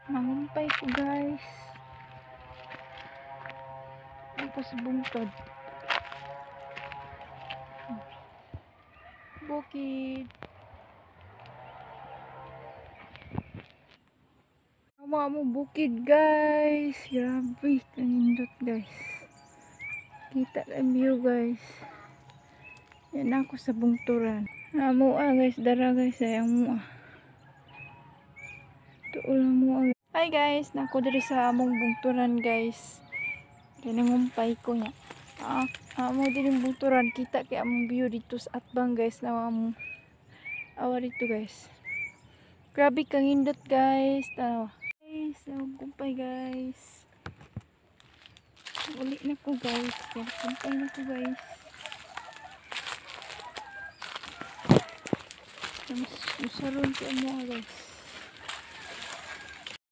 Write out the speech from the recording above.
Nangumpay ko guys. Ako sa bungtod. Bukid. Mo bukid guys. Grabe, kanindot guys. Kita ang view guys. Yan ako sa bungturan. Amo guys, dara guys ay amo. Tuol mo. Hi guys, nako diri sa among bungturan guys. Kinangumpay ko nya. Amo diri bungturan, kita kay among view dito sa atbang guys na amo. Awa dito guys. Grabe kangindot guys. Tanawa. Guys, kumpay guys. Uli na ko guys. Kumpay na ko guys. Masaron ko mo guys.